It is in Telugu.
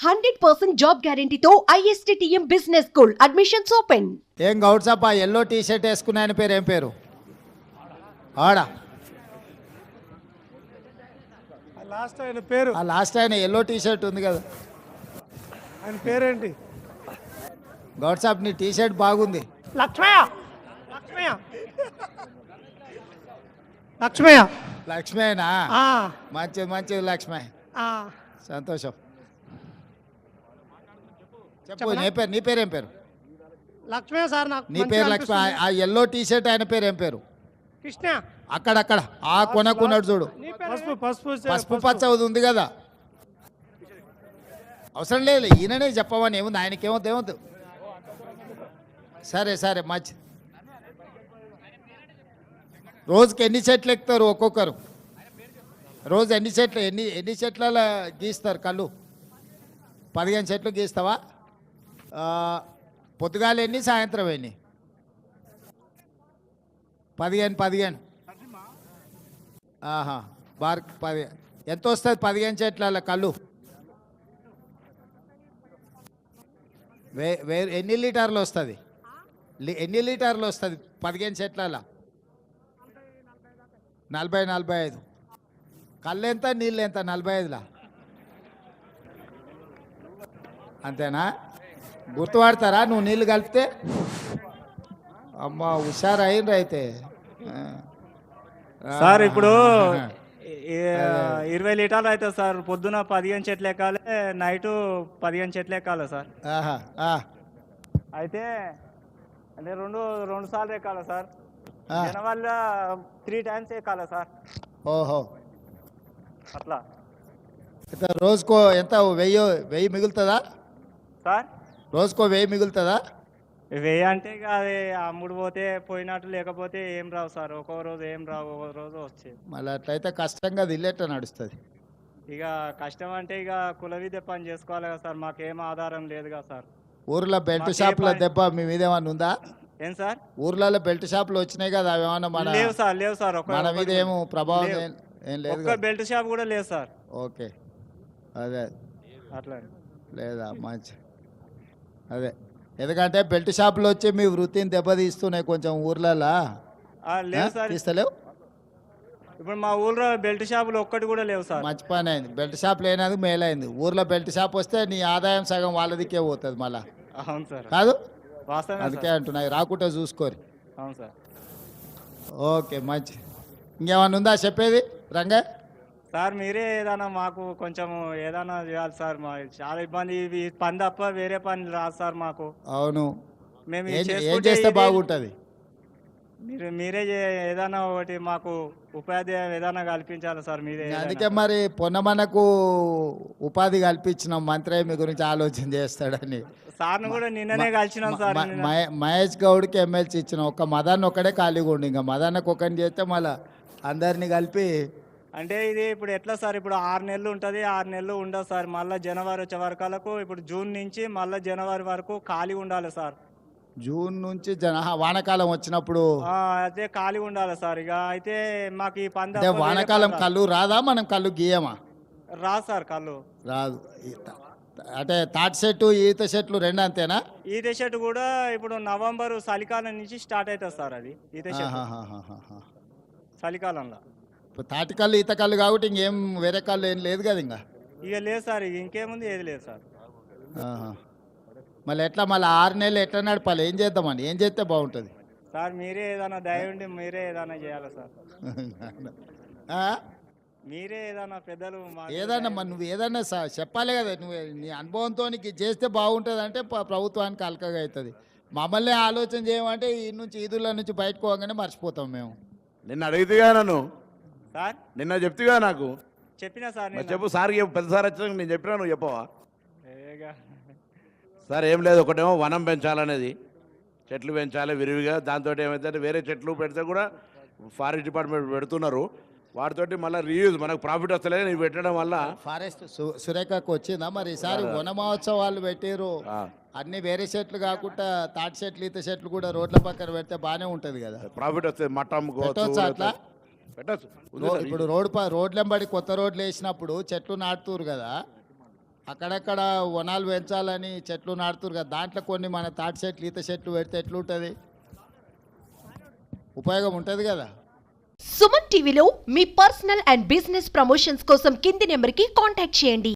100% జాబ్ గ్యారంటీతో ISTTM business school admissions open. ఏం గౌడ్సప్ప ఎల్లో టీ షర్ట్ వేసుకున్న ఆయన పేరు ఏం పేరు? ఆడా లాస్ట్ ఆయన పేరు, ఆ లాస్ట్ ఆయన ఎల్లో టీ షర్ట్ ఉంది కదా, ఆయన పేరేంటి? గౌడ్సప్ నీ టీ షర్ట్ బాగుంది. లక్ష్మయ్య. లక్ష్మయ్య లక్ష్మయ్య లక్ష్మేనా? ఆ, మంచిది మంచిది లక్ష్మే, ఆ. సంతోషం. చెప్పు చెప్పనా? నీ పేరు ఏం పేరు? లక్ష్మయ్య సార్, నాకు నీ మంచిగా పేరు లక్ష్మి. అనిపిస్తుంది. ఆ ఎల్లో టీ షర్ట్ ఆయన పేరు ఏం పేరు? కృష్ణ. అక్కడక్కడ ఆ కొనకున్నాడు చూడు, నీ పేరు పసుపు పసుపు పసుపు పచ్చ ఉంది కదా. అవసరం లేదు, ఈయననే చెప్పమని ఏముంది, ఆయనకేమవుతుంది ఏమవుతుంది. సరే సరే మంచి. రోజుకి ఎన్ని చెట్లు ఎక్కుతారు ఒక్కొక్కరు? రోజు ఎన్ని చెట్లు ఎన్ని చెట్ల గీస్తారు కళ్ళు? 15 చెట్లు గీస్తావా? పొద్దుగాల ఎన్ని, సాయంత్రం ఎన్ని? 15. ఆహా, బార్ 10. ఎంత వస్తుంది 15 చెట్ల కళ్ళు? ఎన్ని లీటర్లు వస్తుంది? ఎన్ని లీటర్లు వస్తుంది 15 చెట్ల? 40-45. కళ్ళు ఎంత, నీళ్ళు ఎంత? 45లా? అంతేనా? గుర్తుపడతారా నువ్వు నీళ్ళు కలిపితే? అమ్మ హుషారు అయిండ్రు అయితే. సార్ ఇప్పుడు 20 లీటర్లు అవుతుంది సార్. పొద్దున 15 చెట్లు ఎక్కాలి, నైటు 15 చెట్లు ఎక్కాలి సార్. ఆహా, అయితే అంటే రెండు సార్లు ఎక్కాలి సార్. వల్ల 3 టైమ్స్ ఎక్కాలి సార్. ఓహో, అట్లా అయితే రోజుకో ఎంత? 1000 మిగులుతుందా సార్? రోజుకో 1000 మిగులుతుందా? వెయ్యి అంటే ఇక అది అమ్ముడు పోతే పోయినట్టు, లేకపోతే ఏం రావు సార్. ఒక్కో రోజు ఏం రావు, ఒక్కో రోజు వచ్చేది. మళ్ళీ అట్లయితే కష్టంగా అది ఇల్లేట నడుస్తుంది. ఇక కష్టం అంటే ఇక కుల విద్య పని చేసుకోవాలి కదా సార్. మాకేం ఆధారం లేదు కదా సార్. ఊర్లో బెల్ట్ షాపుల దెబ్బ మీ మీద ఏమన్నా ఉందా? ఏం సార్? ఊర్లలో బెల్ట్ షాపులు వచ్చినాయి కదా, అవి ఏమన్నా లేవు సార్. మన మీద ఏమో ప్రభావం ఏం లేదు ఒక్క బెల్ట్ షాప్ కూడా లేదు సార్. ఓకే, అదే అట్లా లేదా మంచి. అదే, ఎందుకంటే బెల్ట్ షాపులు వచ్చి మీ వృత్తిని దెబ్బతీస్తున్నాయి కొంచెం ఊర్లలో. లేవు సార్. తీస్తలేవు? ఇప్పుడు మా ఊర్లో బెల్ట్ షాపులు ఒక్కటి కూడా లేవు సార్. మంచి పని అయింది, బెల్ట్ షాప్ లేనది మేలైంది. ఊర్లో బెల్ట్ షాప్ వస్తే నీ ఆదాయం సగం వాళ్ళదికే పోతుంది మళ్ళా. అవును సార్, కాదు? వాస్తవమే అందుకే సార్. అంటున్నాయి, రాకుండా చూసుకోరు. అవును సార్. ఓకే మంచి. ఇంకేమన్నా ఉందా చెప్పేది రంగా? సార్ మీరే ఏదైనా మాకు కొంచెం ఏదైనా చేయాలి సార్. మా చాలా ఇబ్బంది. ఇవి పని తప్ప వేరే పని రాదు సార్ మాకు. అవును, మేము ఏం చేసుకుంటే చేస్తే ఇది- బాగుంటుంది? మీరే ఏదైనా ఒకటి మాకు ఉపాధి ఏదైనా కల్పించాలి సార్. మీరే అందుకే మరి పొన్నమనకు ఉపాధి కల్పించిన మంత్రి మీ గురించి ఆలోచన చేస్తాడని. సార్ను కూడా నిన్ననే కలిసినాం సార్. నిన్న. మహేష్ గౌడ్కి ఎమ్మెల్సీ ఇచ్చిన ఒక్క మదాన్ని ఒక్కడే ఖాళీగా ఉండి, ఇంకా మదాన్నకు ఒకరిని చేస్తే మళ్ళీ అందరినీ కలిపి. అంటే ఇది ఇప్పుడు ఎట్లా సార్? ఇప్పుడు 6 నెలలు ఉంటుంది, 6 నెలలు ఉండదు సార్. మళ్ళీ జనవరి వచ్చే వరకు, ఇప్పుడు జూన్ నుంచి మళ్ళీ జనవరి వరకు ఖాళీ ఉండాలి సార్. జూన్ నుంచి వానాకాలం వచ్చినప్పుడు అయితే ఖాళీ ఉండాలి సార్. ఇక అయితే మాకు ఈ పంద అంటే వానాకాలం కళ్ళు రాదా? మనం కళ్ళు గీయమా? రాదు సార్ కళ్ళు. రాదు. అంటే తాటి చెట్టు ఈత చెట్లు రెండు అంతేనా? ఈత చెట్టు కూడా ఇప్పుడు నవంబర్ చలికాలం నుంచి స్టార్ట్ అవుతుంది సార్. అది ఈత చెట్టు చలికాలంలో. ఇప్పుడు తాటి కళ్ళు ఈత కళ్ళు కాబట్టి ఇంకేం వేరే కళ్ళు ఏం లేదు కదా ఇంకా? ఇక లేదు సార్, ఇక ఇంకేముంది, ఏది లేదు సార్. మళ్ళీ ఎట్లా మళ్ళీ 6 నెలలు ఎట్లా నడపాలి? ఏం చేద్దామని, ఏం చేస్తే బాగుంటుంది సార్? మీరే ఏదైనా దయ ఉండి మీరే ఏదైనా చేయాలి సార్. మీరే ఏదైనా పెద్దలు ఏదన్నా మరి నువ్వు ఏదన్నా చెప్పాలి కదా. నువ్వు నీ అనుభవంతో నీకు చేస్తే బాగుంటుంది అంటే ప్రభుత్వానికి అలకగా అవుతుంది. మమ్మల్ని ఆలోచన చేయమంటే ఈ నుంచి ఈదుల నుంచి బయటకు పోగానే మర్చిపోతాం మేము. నిన్న అడిగితేగా నన్ను సార్. నిన్న చెప్తిగా నాకు చెప్పినా సార్. మరి చెప్పు సార్, పెద్ద సార్ వచ్చినాక నేను చెప్పినా, నువ్వు చెప్పవా? ఏగా. సార్ ఏం లేదు, ఒకటేమో వనం పెంచాలనేది, చెట్లు పెంచాలి విరివిగా. దాంతో ఏమైతే వేరే చెట్లు పెడితే కూడా ఫారెస్ట్ డిపార్ట్మెంట్ పెడుతున్నారు, వాటితోటి మళ్ళీ రీయూజ్ మనకు ప్రాఫిట్ వస్తలేదు. ఇవి పెట్టడం వల్ల ఫారెస్ట్ సురేఖకు వచ్చిందా మరి ఈసారి వన మహోత్సవాలు పెట్టారు? అన్ని వేరే చెట్లు కాకుండా తాటి చెట్లు ఈత చెట్లు కూడా రోడ్ల పక్కన పెడితే బాగానే ఉంటుంది కదా, ప్రాఫిట్ వస్తుంది. మట్టం పెట్టొచ్చు అట్లా పెట్టచ్చు. ఇప్పుడు రోడ్లెంబడి కొత్త రోడ్లు వేసినప్పుడు చెట్లు నాటుతురు కదా, అక్కడక్కడ వనాలు పెంచాలని చెట్లు నాటుతురు కదా, దాంట్లో కొన్ని మన తాటి చెట్లు ఈత చెట్లు పెడితే ఎట్లుంటుంది, ఉపయోగం ఉంటుంది కదా. సుమన్ టీవీలో మీ పర్సనల్ అండ్ బిజినెస్ ప్రమోషన్స్ కోసం కింది నెంబర్కి కాంటాక్ట్ చేయండి.